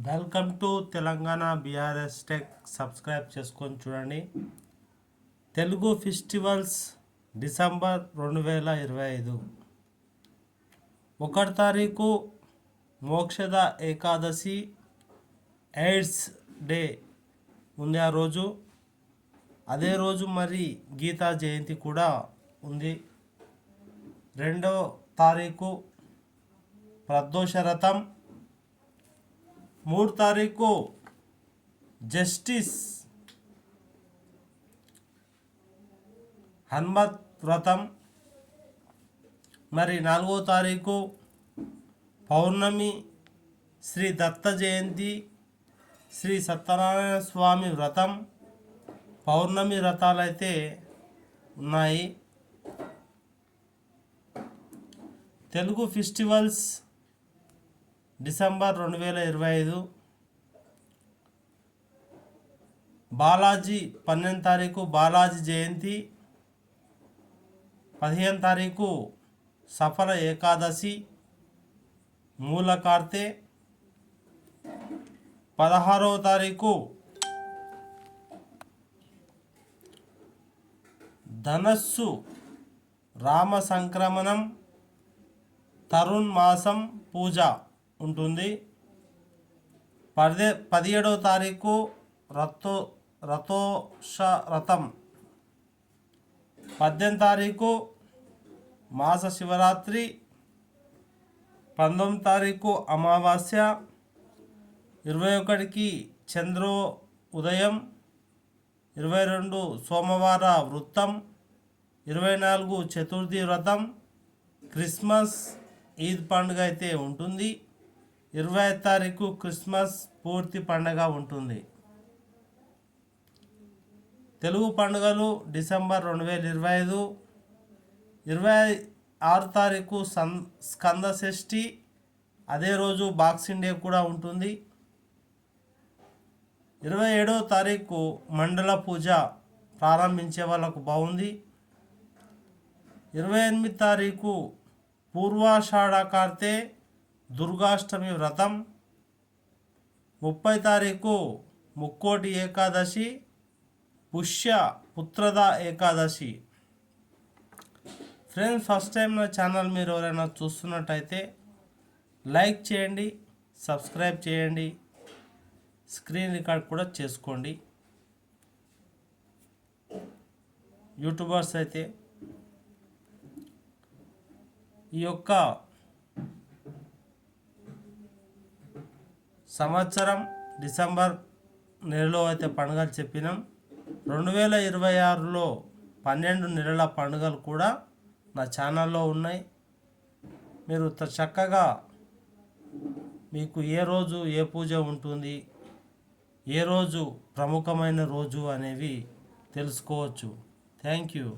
Welcome to Telangana BRS tech. Subscribe చేసుకొని చూడండి. Telugu festivals December 2025. 1 తారీఖు మోక్షద ఏకాదశి, ఎయిడ్స్ డే ఉంది ఆ రోజు. అదే రోజు మరి గీతా జయంతి కూడా ఉంది. 2వ తారీఖు ప్రదోష రథం. 3 తారీఖు జస్టిస్ హనుమత్ వ్రతం. మరి 4వ తారీఖు పౌర్ణమి, శ్రీ దత్త జయంతి, శ్రీ సత్యనారాయణ స్వామి వ్రతం. పౌర్ణమి వ్రతాలు అయితే ఉన్నాయి. Telugu festivals December 2025. బాలాజీ 12 తారీఖు బాలాజీ జయంతి. 15 తారీఖు సఫల ఏకాదశి, మూల కార్తె. 16వ తారీఖు ధనస్సు రామ సంక్రమణం, తరుణ్ మాసం పూజ ఉంటుంది. 17వ తారీఖు రథోష రథం. 18 తారీఖు మాస శివరాత్రి. 19 తారీఖు అమావాస్య. 21కి చంద్రో ఉదయం. 22 సోమవార వృత్తం. 24 చతుర్థి వ్రతం. క్రిస్మస్ ఈద్ పండుగ అయితే ఉంటుంది. 25 తారీఖు క్రిస్మస్ పూర్తి పండుగ ఉంటుంది. తెలుగు పండుగలు డిసెంబర్ 2025. 26 తారీఖు స్కంద షష్ఠి. అదే రోజు బాక్సింగ్ డే కూడా ఉంటుంది. 27వ తారీఖు మండల పూజ ప్రారంభించే వాళ్ళకు బాగుంది. 28 తారీఖు పూర్వాషాఢ కార్తె దుర్గాష్టమి వ్రతం. 30 తారీఖు Mukkoti Ekadashi, Pushya Putrada Ekadashi. Friends, first time నా ఛానల్ మీరు ఎవరైనా చూస్తున్నట్టయితే లైక్ చేయండి, సబ్స్క్రైబ్ చేయండి, స్క్రీన్ రికార్డ్ కూడా చేసుకోండి. యూట్యూబర్స్ అయితే ఈ యొక్క సంవత్సరం డిసెంబర్ నెలలో అయితే పండుగలు చెప్పినాం. 2026లో 12 నెలల పండుగలు కూడా నా ఛానల్లో ఉన్నాయి. మీరు చక్కగా మీకు ఏ రోజు ఏ పూజ ఉంటుంది, ఏ రోజు ప్రముఖమైన రోజు అనేవి తెలుసుకోవచ్చు. Thank you.